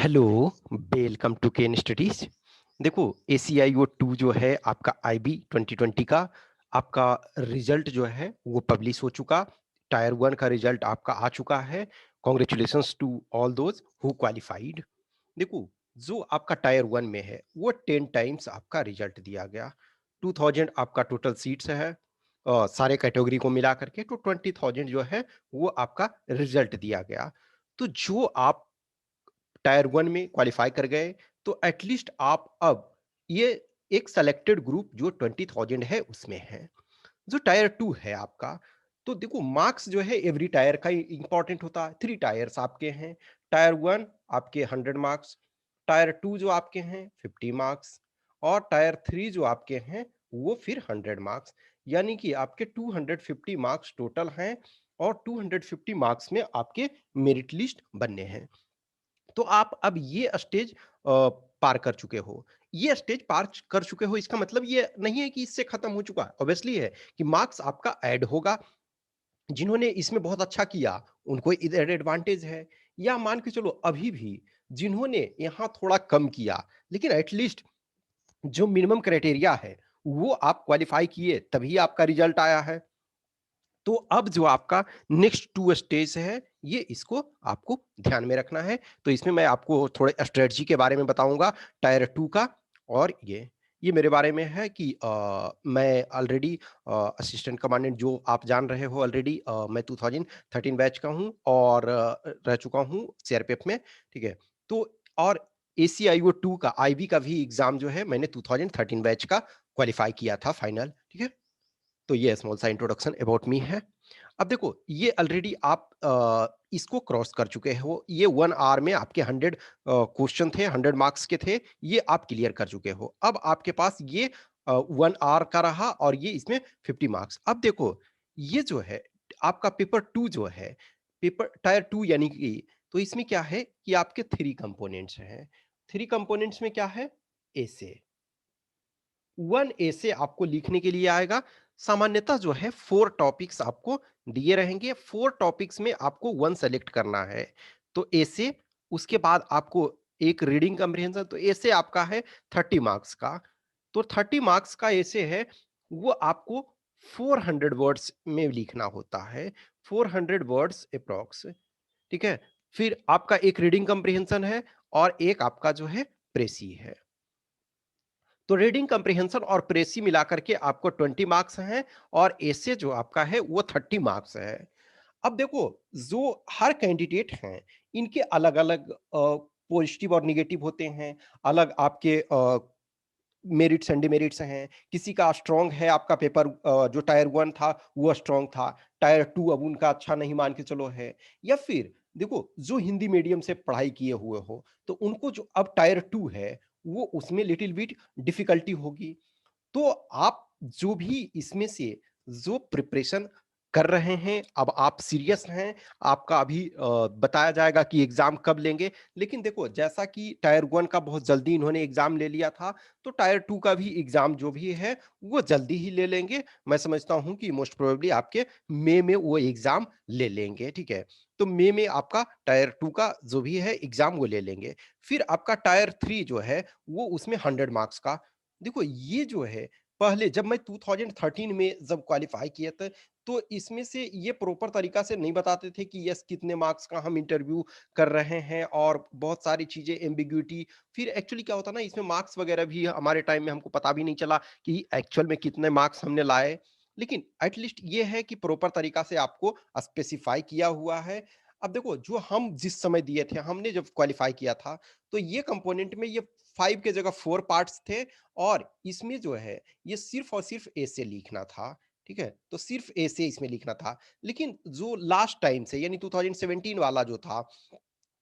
Hello, welcome to Ken Studies. देखो, ACIO 2 जो है आपका IB 2020 का आपका रिजल्ट जो है वो पब्लिश हो चुका। टायर 1 का रिजल्ट आपका आ चुका है। Congratulations to all those who qualified. देखो, जो आपका टायर 1 में है वो 10 टाइम्स आपका रिजल्ट दिया गया। 2000 आपका टोटल सीट्स है, सारे कैटेगरी को मिला करके तो 20,000 जो है वो आपका रिजल्ट दिया गया। तो जो आप टायर 1 में क्वालिफाई कर गए, तो एटलीस्ट आप अब ये एक सेलेक्टेड ग्रुप जो 20,000 है उसमें है। जो टायर 2 है आपका, तो देखो मार्क्स जो है एवरी टायर का इंपॉर्टेंट होता है। 3 टायर्स आपके हैं। टायर 1 आपके 100 मार्क्स, टायर 2 जो आपके हैं 50 मार्क्स, और टायर 3 जो आपके हैं वो फिर 100 मार्क्स। यानी कि आपके 250 मार्क्स टोटल हैं, और 250 मार्क्स में आपके मेरिट लिस्ट बनने हैं। तो आप अब ये स्टेज पार कर चुके हो। ये स्टेज पार कर चुके हो, इसका मतलब ये नहीं है कि इससे खत्म हो चुका है। ऑब्वियसली है कि मार्क्स आपका ऐड होगा। जिन्होंने इसमें बहुत अच्छा किया, उनको इधर एडवांटेज है। या मान के चलो अभी भी जिन्होंने यहाँ थोड़ा कम किया, लेकिन एटलीस्ट जो मिनिमम क्राइटेरिया है, वो आप क्वालिफाई किए तभी आपका रिजल्ट आया है। तो अब जो आपका नेक्स्ट 2 स्टेज है, ये इसको आपको ध्यान में रखना है। तो इसमें मैं आपको थोड़े स्ट्रेटजी के बारे में बताऊँगा टायर 2 का। और ये मेरे बारे में है कि मैं ऑलरेडी असिस्टेंट कमांडेंट जो आप जान रहे हो ऑलरेडी, मैं 2013 बैच का हूँ और रह चुका हूँ सीआरपीएफ में, ठीक है? तो और ACIO 2 का आईबी का भी एग्ज़ाम जो है मैंने 2013 बैच का क्वालिफाई किया था फाइनल, ठीक है? तो ये स्मॉल सा इंट्रोडक्शन अबाउट मी है। अब देखो, ये ऑलरेडी आप इसको क्रॉस कर चुके हो। ये 1 आवर में आपके 100 क्वेश्चन थे, 100 मार्क्स के थे, ये आप क्लियर कर चुके हो। अब आपके पास ये 1 आवर का रहा और ये इसमें 50 मार्क्स। अब देखो, ये जो है आपका पेपर 2 जो है, पेपर टायर 2 यानी कि, तो इसमें क्या है कि आपके 3 कंपोनेंट्स हैं। 3 कंपोनेंट्स में क्या है? एसे। 1 ऐसे आपको लिखने के लिए आएगा। सामान्यतः जो है 4 टॉपिक्स आपको दिए रहेंगे। 4 टॉपिक्स में आपको 1 सेलेक्ट करना है। तो ऐसे, उसके बाद आपको एक रीडिंग कम्प्रिहेंशन, तो ऐसे आपका है 30 मार्क्स का। तो 30 मार्क्स का ऐसे है, वो आपको 400 वर्ड्स में लिखना होता है। 400 वर्ड्स एप्रॉक्स, ठीक है? फिर आपका एक रीडिंग कम्प्रिहेंशन है और एक आपका जो है प्रेसी है। तो रीडिंग कम्प्रिहेंशन और प्रेसी मिला करके आपको 20 मार्क्स हैं, और ऐसे जो आपका है वो 30 मार्क्स है। अब देखो, जो हर कैंडिडेट हैं, इनके अलग-अलग पॉजिटिव और नेगेटिव होते हैं, अलग आपके मेरिट्स एंड डिमेरिट्स हैं। किसी का स्ट्रॉन्ग है आपका पेपर, जो टायर 1 था वो स्ट्रॉन्ग था, टायर 2 अब उनका अच्छा नहीं मान के चलो है। या फिर देखो, जो हिंदी मीडियम से पढ़ाई किए हुए हो, तो उनको जो अब टायर 2 है, वो उसमें लिटिल बिट डिफिकल्टी होगी। तो आप जो भी इसमें से जो प्रिपरेशन कर रहे हैं, अब आप सीरियस हैं, आपका अभी बताया जाएगा कि एग्ज़ाम कब लेंगे। लेकिन देखो, जैसा कि टायर 1 का बहुत जल्दी इन्होंने एग्ज़ाम ले लिया था, तो टायर 2 का भी एग्ज़ाम जो भी है, वो जल्दी ही ले लेंगे। मैं समझता हूँ कि मोस्ट प्रोबेबली आपके मई में वो एग्ज़ाम ले लेंगे, ठीक है? तो मई में आपका टायर 2 का जो भी है एग्ज़ाम वो ले लेंगे। फिर आपका टायर 3 जो है, वो उसमें 100 मार्क्स का। देखो, ये जो है, पहले जब मैं 2013 में जब क्वालीफाई किए थे, तो इसमें से ये प्रॉपर तरीका से नहीं बताते थे कि यस कितने मार्क्स का हम इंटरव्यू कर रहे हैं, और बहुत सारी चीजें एम्बिग्यूटी। फिर एक्चुअली क्या होता ना, इसमें मार्क्स वगैरह भी हमारे टाइम में हमको पता भी नहीं चला कि एक्चुअल में कितने मार्क्स हमने लाए। लेकिन एटलीस्ट ये है कि प्रॉपर तरीका से आपको स्पेसिफाई किया हुआ है। अब देखो, जो हम जिस समय दिए थे, हमने जब क्वालिफाई किया था, तो ये कंपोनेंट में ये 5 के जगह 4 पार्ट्स थे, और इसमें जो है ये सिर्फ़ और सिर्फ़ ऐसे लिखना था, ठीक है? तो सिर्फ़ ऐसे इसमें लिखना था। लेकिन जो लास्ट टाइम से यानी 2017 वाला जो था,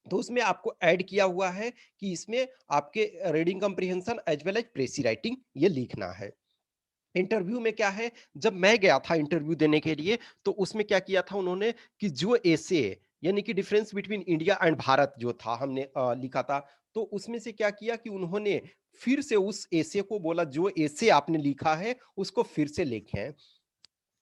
तो उसमें आपको ऐड किया हुआ है कि इसमें आपके reading comprehension as well as precis writing ये लिखना है। इंटरव्यू में क्या है, जब मैं गया था इंटरव्यू देने के लिए, तो उसमें क्या किया था उन्होंने कि जो एसे यानी कि difference between India and Bharat जो था, हमने लिखा था। तो उसमें से क्या किया कि उन्होंने फिर से उस एसे को बोला, जो एसे आपने लिखा है उसको फिर से लिखें।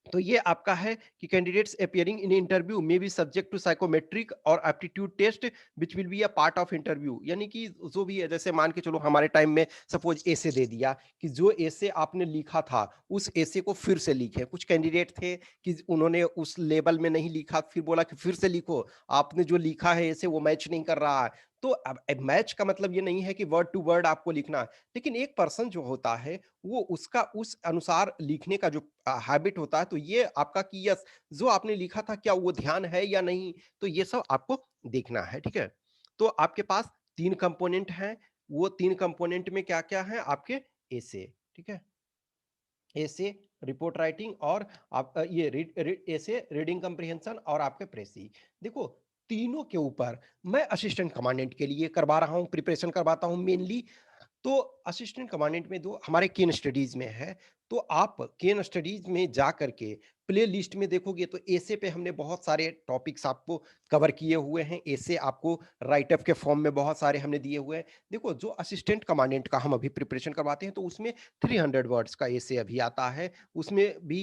तो ये आपका है कि candidates appearing in interview may be subject to psychometric और aptitude test which will be a part of interview. यानी कि जो भी है, जैसे मान के चलो हमारे टाइम में सपोज एसे दे दिया कि जो एसे आपने लिखा था उस एसे को फिर से लिखे। कुछ कैंडिडेट थे कि उन्होंने उस लेवल में नहीं लिखा, फिर बोला कि फिर से लिखो, आपने जो लिखा है एसे वो मैच नहीं कर रहा है। तो अब मैच का मतलब ये नहीं है कि वर्ड टू वर्ड आपको लिखना है, लेकिन एक पर्सन जो होता है वो उसका उस अनुसार लिखने का जो हैबिट होता है, तो ये आपका कि यस जो आपने लिखा था क्या वो ध्यान है या नहीं, तो ये सब आपको देखना है, ठीक है। तो आपके पास तीन कंपोनेंट हैं, वो तीन कंपोनेंट में क्या क्या है आपके एसे, ठीक है। एसे, रिपोर्ट राइटिंग और आप ये एसे, रीडिंग कम्प्रिहेंशन और आपके प्रेसी। देखो तीनों के ऊपर मैं असिस्टेंट कमांडेंट के लिए करवा रहा हूँ, प्रिपरेशन करवाता हूँ मेनली। तो असिस्टेंट कमांडेंट में दो हमारे केन स्टडीज में है, तो आप केन स्टडीज में जा करके प्ले लिस्ट में देखोगे तो ऐसे पे हमने बहुत सारे टॉपिक्स आपको कवर किए हुए हैं। ऐसे आपको राइटअप के फॉर्म में बहुत सारे हमने दिए हुए हैं। देखो जो असिस्टेंट कमांडेंट का हम अभी प्रिपरेशन करवाते हैं तो उसमें 300 वर्ड्स का ऐसे अभी आता है। उसमें भी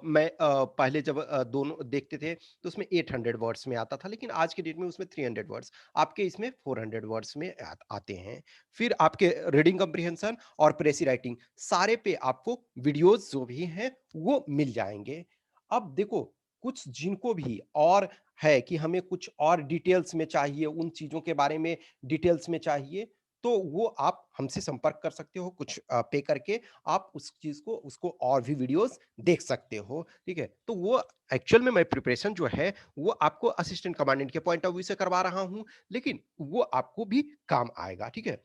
मैं पहले जब दोनों देखते थे तो उसमें 800 वर्ड्स में आता था, लेकिन आज के डेट में उसमें 300 वर्ड्स, आपके इसमें 400 वर्ड्स में आते हैं। फिर आपके रीडिंग कम्प्रिहेंशन और प्रेसी राइटिंग सारे पे आपको वीडियोस जो भी हैं वो मिल जाएंगे। अब देखो कुछ जिनको भी और है कि हमें कुछ और डिटेल्स में चाहिए, उन चीजों के बारे में डिटेल्स में चाहिए, तो वो आप हमसे संपर्क कर सकते हो, कुछ पे करके आप उस चीज को उसको और भी वीडियोस देख सकते हो, ठीक है। तो वो एक्चुअल में मैं प्रिपरेशन जो है वो आपको असिस्टेंट कमांडेंट के पॉइंट ऑफ व्यू से करवा रहा हूं, लेकिन वो आपको भी काम आएगा, ठीक है।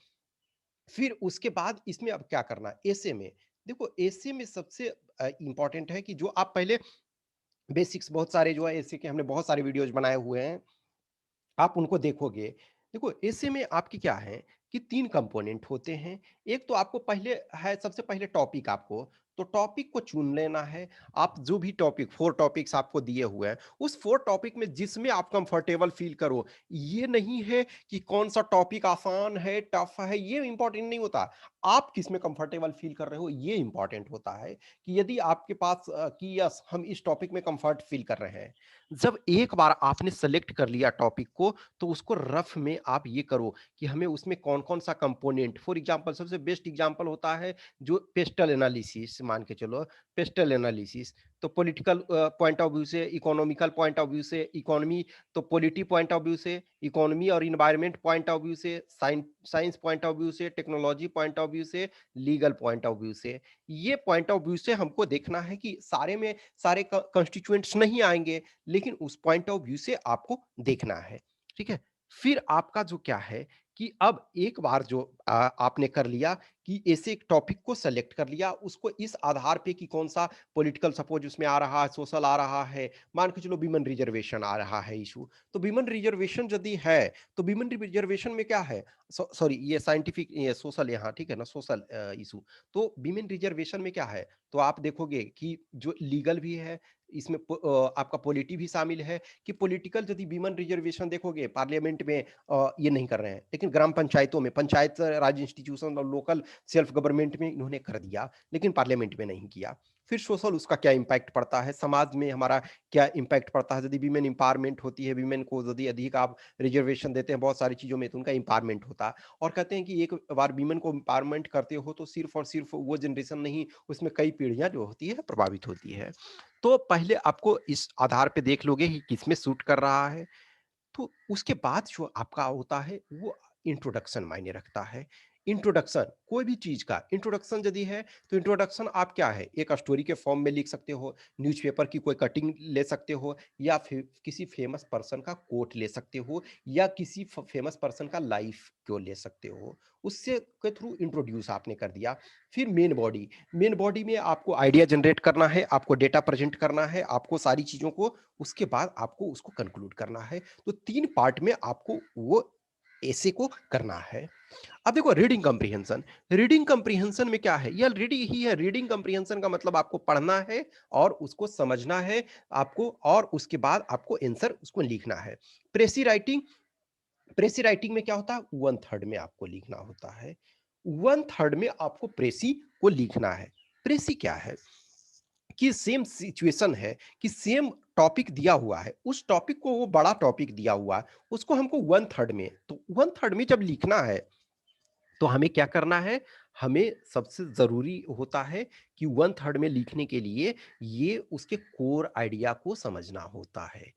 फिर उसके बाद इसमें अब क्या करना है ऐसे में, देखो ऐसे में सबसे इंपॉर्टेंट है कि जो आप पहले बेसिक्स बहुत सारे जो है ऐसे के हमने बहुत सारे वीडियोज बनाए हुए हैं, आप उनको देखोगे। देखो ऐसे में आपकी क्या है कि 3 कंपोनेंट होते हैं। एक तो आपको पहले है सबसे पहले टॉपिक आपको, तो टॉपिक को चुन लेना है। आप जो भी टॉपिक 4 टॉपिक्स आपको दिए हुए हैं, उस 4 टॉपिक में जिसमें आप कंफर्टेबल फ़ील करो। ये नहीं है कि कौन-सा टॉपिक आसान है, टफ है, ये इम्पोर्टेंट नहीं होता। आप किसमें कंफर्टेबल फ़ील कर रहे हो, ये इम्पोर्टेंट होता है कि यदि आपके पास कि यस हम इस टॉपिक में कंफर्ट फ़ील कर रहे हैं। जब एक बार आपने सेलेक्ट कर लिया टॉपिक को, तो उसको रफ में आप ये करो कि हमें उसमें कौन-कौन सा कंपोनेंट, फॉर एग्जांपल सबसे बेस्ट एग्जांपल होता है जो पेस्टल एनालिसिस, मान के चलो पेस्टल एनालिसिस। तो पॉलिटिकल पॉइंट ऑफ व्यू से, इकोनॉमिकल पॉइंट ऑफ व्यू से, इकोनॉमी तो पॉलिटी पॉइंट ऑफ व्यू से, इकोनॉमी और एनवायरनमेंट पॉइंट ऑफ व्यू से, साइंस पॉइंट ऑफ व्यू से, टेक्नोलॉजी पॉइंट ऑफ व्यू से, लीगल पॉइंट ऑफ व्यू से। ये पॉइंट ऑफ व्यू से हमको देखना है कि सारे में सारे कंस्टिट्यूएंट्स नहीं आएंगे, लेकिन उस पॉइंट ऑफ व्यू से आपको देखना है, ठीक है। फिर आपका जो क्या है कि अब एक बार जो आपने कर लिया कि ऐसे एक टॉपिक को सेलेक्ट कर लिया, उसको इस आधार पे कि कौन सा पॉलिटिकल सपोज उसमें आ रहा है, सोशल आ रहा है, मान के चलो विमेन रिजर्वेशन आ रहा है इशू, तो विमेन रिजर्वेशन यदि है तो विमेन रिजर्वेशन में क्या है, सॉरी ये साइंटिफिक ये सोशल यहाँ ठीक है ना, सोशल इशू। तो विमेन रिजर्वेशन में क्या है, तो आप देखोगे कि जो लीगल भी है, इसमें आपका पॉलिटी भी शामिल है कि पॉलिटिकल यदि विमेन रिजर्वेशन देखोगे पार्लियामेंट में ये नहीं कर रहे हैं, लेकिन ग्राम पंचायतों में, पंचायत राज इंस्टीट्यूशन और लोकल सेल्फ गवर्नमेंट में इन्होंने कर दिया, लेकिन पार्लियामेंट में नहीं किया। फिर सोशल उसका क्या इम्पैक्ट पड़ता है, समाज में हमारा क्या इम्पैक्ट पड़ता है, यदि विमेन इंपावरमेंट होती है, विमेन को यदि अधिक आप रिजर्वेशन देते हैं बहुत सारी चीजों में, तो उनका इंपावरमेंट होता है। और कहते हैं कि एक बार विमेन को इंपावरमेंट करते हो तो सिर्फ और सिर्फ वो जनरेशन नहीं, उसमें कई पीढ़ियां जो होती है प्रभावित होती है। तो पहले आपको इस आधार पे देख लोगे कि किसमें सूट कर रहा है। तो उसके बाद जो आपका होता है वो इंट्रोडक्शन मायने रखता है। इंट्रोडक्शन कोई भी चीज का इंट्रोडक्शन यदि है तो इंट्रोडक्शन आप क्या है एक स्टोरी के फॉर्म में लिख सकते हो, न्यूज़पेपर की कोई कटिंग ले सकते हो, या फिर किसी फेमस पर्सन का कोट ले सकते हो, या किसी फेमस पर्सन का लाइफ को ले सकते हो, उससे के थ्रू इंट्रोड्यूस आपने कर दिया। फिर मेन बॉडी में आपको आइडिया जनरेट करना है, आपको डेटा प्रेजेंट करना है, आपको सारी चीजों को, उसके बाद आपको उसको कंक्लूड करना है। तो 3 पार्ट में आपको वो ऐसे को करना है। अब देखो रीडिंग कम्प्रीहेंशन में क्या है, यह रीडिंग ही है। रीडिंग कम्प्रीहेंशन का मतलब आपको पढ़ना है और उसको समझना है आपको, और उसके बाद आपको आंसर उसको लिखना है। प्रेसी राइटिंग, प्रेसी राइटिंग में क्या होता है, 1/3 में आपको लिखना होता है। 1/3 में आपको प्रेसी को लिखना है। प्रेसी क्या है कि सेम सिचुएशन है, कि सेम टॉपिक दिया हुआ है, उस टॉपिक को वो बड़ा टॉपिक दिया हुआ है, उसको हमको 1/3 में, तो 1/3 में जब लिखना है, तो हमें क्या करना है? हमें सबसे ज़रूरी होता है कि 1/3 में लिखने के लिए ये उसके कोर आइडिया को समझना होता है।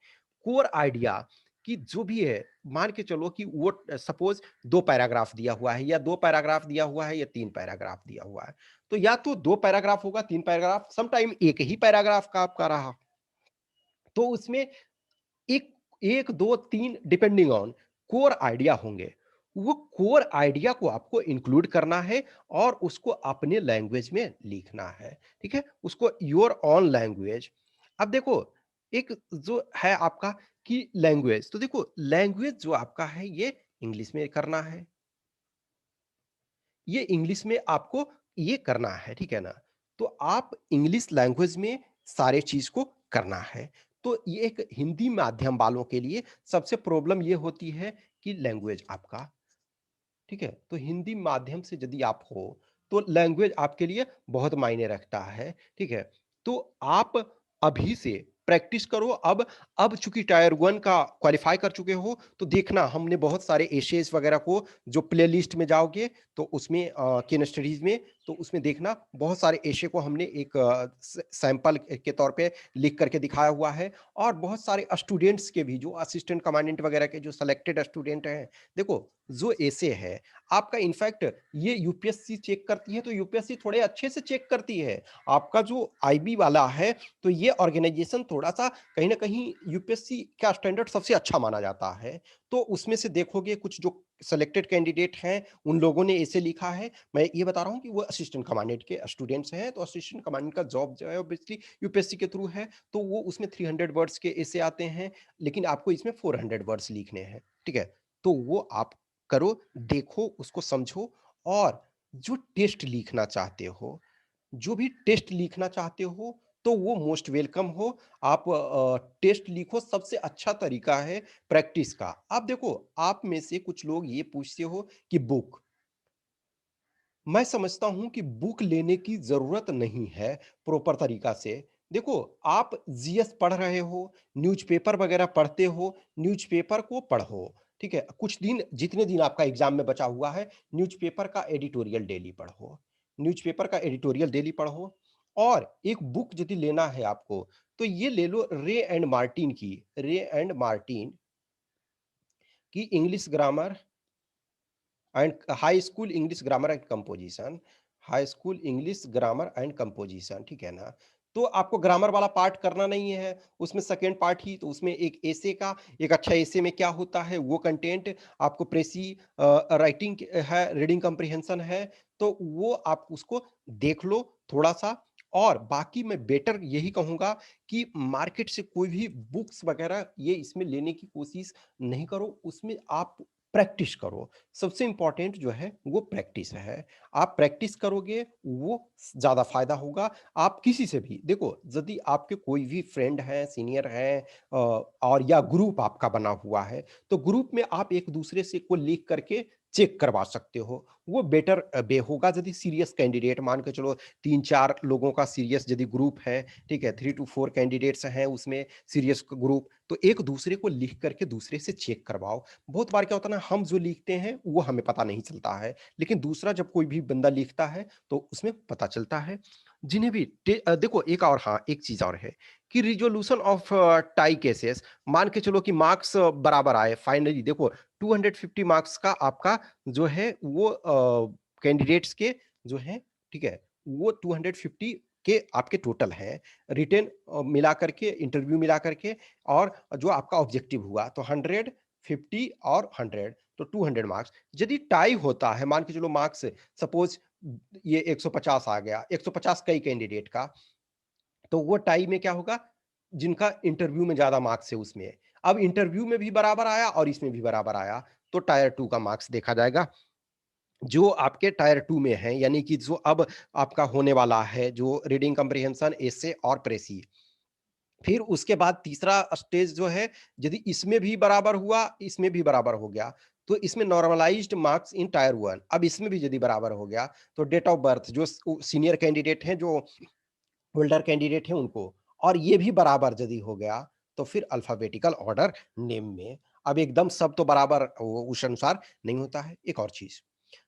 कोर आइडिया कि जो भी है, मान के चलो कि वो सपोज़ 2 पैराग्राफ दिया हुआ है, या 2 पैराग्राफ दिया हुआ है, या 3 पैराग्राफ दिया हुआ है। तो या तो 2 पैराग्राफ होगा, 3 पैराग्राफ, सम टाइम 1 ही पैराग्राफ का आपका रहा। तो उसमें एक 1, 2, 3 डिपेंडिंग ऑन कोर आइडिया होंगे। वो कोर आइडिया को आपको इंक्लूड करना है और उसको अपने लैंग्वेज में लिखना है, ठीक है? उसको योर ओन लैंग्वेज। अब देखो, एक जो है आपका कि लैंग्वेज, तो देखो लैंग्वेज जो आपका है ये इंग्लिश में करना है। ये इंग्लिश में आपको ये करना है, ठीक है ना? तो आप इंग्लिश लैंग्वेज में सारे चीज़ को करना है। तो ये एक हिंदी माध्यम वालों के लिए सबसे प्रॉब्लम ये होती है कि लैंग्वेज आपका, ठीक है? तो हिंदी माध्यम से यदि आप हो, तो लैंग्वेज आपके लिए बहुत मायने रखता है, ठीक है? तो आप अभी से प्रैक्टिस करो। अब चूँकि टायर 1 का क्वालीफाई कर चुके हो, तो देखना हमने बहुत सारे एसेस वगैरह को जो प्लेलिस्ट में जाओगे, तो उसमें केन स्टडीज़ में, तो उसमें देखना बहुत सारे एसे को हमने एक सैंपल के तौर पे लिख करके दिखाया हुआ है। और बहुत सारे स्टूडेंट्स के भी, जो असिस्टेंट कमांडेंट वगैरह के जो सेलेक्टेड स्टूडेंट हैं, देखो जो एसे है आपका, इनफैक्ट ये यूपीएससी चेक करती है, तो यूपीएससी थोड़े अच्छे से चेक करती है। आपका जो आईबी वाला है, तो ये ऑर्गेनाइजेशन थोड़ा-सा कहीं न कहीं यूपीएससी का स्टैंडर्ड सबसे अच्छा माना जाता है। तो उसमें से देखोगे कुछ जो सेलेक्टेड कैंडिडेट हैं, उन लोगों ने ऐसे लिखा है। मैं ये बता रहा हूँ कि वो असिस्टेंट कमांडेंट के स्टूडेंट्स हैं, तो असिस्टेंट कमांडेंट का जॉब जो है ऑब्वियसली यूपीएससी के थ्रू है, तो वो उसमें 300 वर्ड्स के ऐसे आते हैं, लेकिन आपको इसमें 400 वर्ड्स लिखने हैं, ठीक है? तो वो आप करो, देखो, उसको समझो। और जो टेस्ट लिखना चाहते हो, जो भी टेस्ट लिखना चाहते हो, तो वो मोस्ट वेलकम हो। आप टेस्ट लिखो, सबसे अच्छा तरीका है प्रैक्टिस का। अब देखो, आप में से कुछ लोग ये पूछते हो कि बुक, मैं समझता हूँ कि बुक लेने की ज़रूरत नहीं है प्रॉपर तरीका से। देखो, आप जीएस पढ़ रहे हो, न्यूज़पेपर वगैरह पढ़ते हो, न्यूज़पेपर को पढ़ो, ठीक है? कुछ दिन, जितने दिन आपका एग्ज़ाम में बचा हुआ है, न्यूज़पेपर का एडिटोरियल डेली पढ़ो। न्यूज़पेपर का एडिटोरियल डेली पढ़ो। और एक बुक यदि लेना है आपको, तो ये ले लो रे एंड मार्टिन की, रे एंड मार्टिन की English grammar and high school English grammar and composition, high school English grammar and composition, ठीक है ना? तो आपको ग्रामर वाला पार्ट करना नहीं है, उसमें सेकंड पार्ट ही, तो उसमें एक एसे का, एक अच्छा एसे में क्या होता है वो कंटेंट आपको प्रेसी राइटिंग है, रीडिंग कम्प्रिहेंशन है, तो वो आप उसको देख लो थोड़ा सा। और बाकी मैं बेटर यही कहूंगा कि मार्केट से कोई भी बुक्स वगैरह ये इसमें लेने की कोशिश नहीं करो, उसमें आप प्रैक्टिस करो। सबसे इम्पोर्टेंट जो है वो प्रैक्टिस है। आप प्रैक्टिस करोगे, वो ज़्यादा फ़ायदा होगा। आप किसी से भी देखो, यदि आपके कोई भी फ्रेंड हैं, सीनियर हैं और या ग्रुप आपका बना हुआ है, तो ग्रुप में आप एक-दूसरे से को लिख करके चेक करवा सकते हो। वो बेटर वे होगा। यदि सीरियस कैंडिडेट मान के चलो 3-4 लोगों का सीरियस यदि ग्रुप है, ठीक है? 3 टू 4 कैंडिडेट्स हैं उसमें सीरियस ग्रुप, तो एक-दूसरे को लिख करके दूसरे से चेक करवाओ। बहुत बार क्या होता है ना, हम जो लिखते हैं वो हमें पता नहीं चलता है, लेकिन दूसरा जब कोई भी बंदा लिखता है तो उसमें पता चलता है। जिन्हें भी देखो, एक और, हाँ, एक चीज़ और है कि रिज़ॉल्यूशन ऑफ टाई केसेस, मान के चलो कि मार्क्स बराबर आए फाइनली, देखो 250 मार्क्स का आपका जो है वो कैंडिडेट्स के जो हैं, ठीक है? वो 250 के आपके टोटल हैं, रिटेन मिला करके, इंटरव्यू मिला करके, और जो आपका ऑब्जेक्टिव हुआ, तो 100, 50 और 100, तो 200 मार्क्स। यदि टाई होता है, मान के चलो मार्क्स सपोज ये 150 आ गया, 150 कई कैंडिडेट का, तो वो टाई में क्या होगा, जिनका इंटरव्यू में ज्यादा मार्क्स है उसमें। अब इंटरव्यू में भी बराबर आया और इसमें भी बराबर आया, तो टायर 2 का मार्क्स देखा जाएगा। जो आपके टायर 2 में है, यानी कि जो अब आपका होने वाला है, जो रीडिंग कम्प्रिहेंशन, एसे और प्रेसी। फिर उसके बाद तीसरा स्टेज जो है, यदि इसमें भी बराबर हुआ, इसमें भी बराबर हो गया, तो इसमें नॉर्मलाइज्ड मार्क्स इन टायर 1। अब इसमें भी यदि बराबर हो गया, तो डेट ऑफ बर्थ, जो सीनियर कैंडिडेट हैं, जो होल्डर कैंडिडेट है उनको, और ये भी बराबर यदि हो गया, तो फिर अल्फ़ाबेटिकल ऑर्डर नेम में। अब एकदम सब तो बराबर वो उस अनुसार नहीं होता है। एक और चीज़,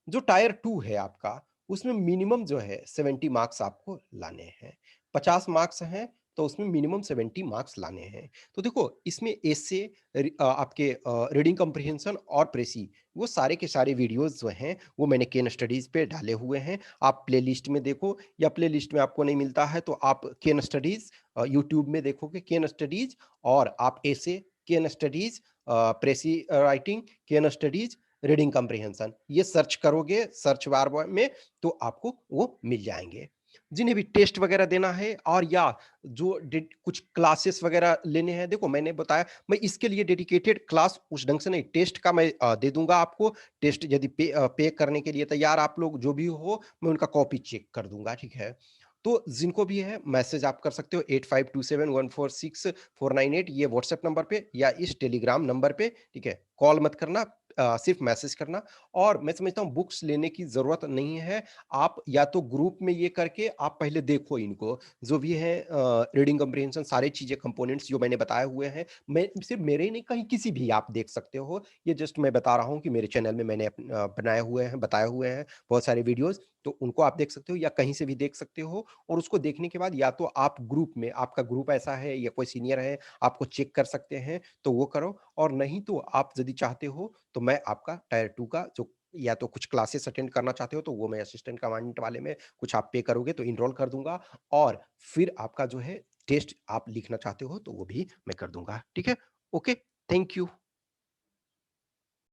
जो टायर 2 है आपका, उसमें मिनिमम जो है 70 मार्क्स आपको लाने हैं। 50 मार्क्स हैं, तो उसमें मिनिमम 70 मार्क्स लाने हैं। तो देखो, इसमें एसे आपके रीडिंग कम्प्रिहेंशन और प्रेसी, वो सारे के सारे वीडियोज़ जो हैं, वो मैंने केन स्टडीज़ पे डाले हुए हैं। आप प्लेलिस्ट में देखो, या प्लेलिस्ट में आपको नहीं मिलता है तो आप केन स्टडीज़ यूट्यूब में देखोगे केन स्टडीज़, और आप ऐसे केन स्टडीज़ प्रेसी राइटिंग, केन स्टडीज़ रीडिंग कम्प्रिहेंशन, ये सर्च करोगे सर्च बार में, तो आपको वो मिल जाएँगे। जिन्हें भी टेस्ट वगैरह देना है, और या जो कुछ क्लासेस वगैरह लेने हैं, देखो मैंने बताया, मैं इसके लिए डेडिकेटेड क्लास उस ढंग से नहीं, टेस्ट का मैं दे दूंगा आपको। टेस्ट यदि पे करने के लिए तैयार आप लोग जो भी हो, मैं उनका कॉपी चेक कर दूंगा, ठीक है। तो जिनको भी है मैसेज आप कर सकते हो 8527146498, ये व्हाट्सएप नंबर पे या इस टेलीग्राम नंबर पे, ठीक है। कॉल मत करना, सिर्फ मैसेज करना। और मैं समझता हूँ बुक्स लेने की ज़रूरत नहीं है। आप या तो ग्रुप में ये करके आप पहले देखो इनको, जो भी है रीडिंग कम्प्रिहेंशन सारी चीज़ें कंपोनेंट्स जो मैंने बताए हुए हैं, मैं सिर्फ मेरे ही नहीं, कहीं किसी भी आप देख सकते हो। ये जस्ट मैं बता रहा हूँ कि मेरे चैनल में मैंने बनाए हुए हैं, बताए हुए हैं बहुत सारे वीडियोज़, तो उनको आप देख सकते हो या कहीं से भी देख सकते हो। और उसको देखने के बाद या तो आप ग्रुप में, आपका ग्रुप ऐसा है या कोई सीनियर है, आपको चेक कर सकते हैं, तो वो करो। और नहीं तो आप यदि चाहते हो, तो मैं आपका टायर 2 का जो, या तो कुछ क्लासेस अटेंड करना चाहते हो, तो वो मैं असिस्टेंट कमांडेंट वाले में कुछ आप पे करोगे तो इनरोल कर दूँगा, और फिर आपका जो है टेस्ट आप लिखना चाहते हो, तो वो भी मैं कर दूँगा। ठीक है? Okay, thank you.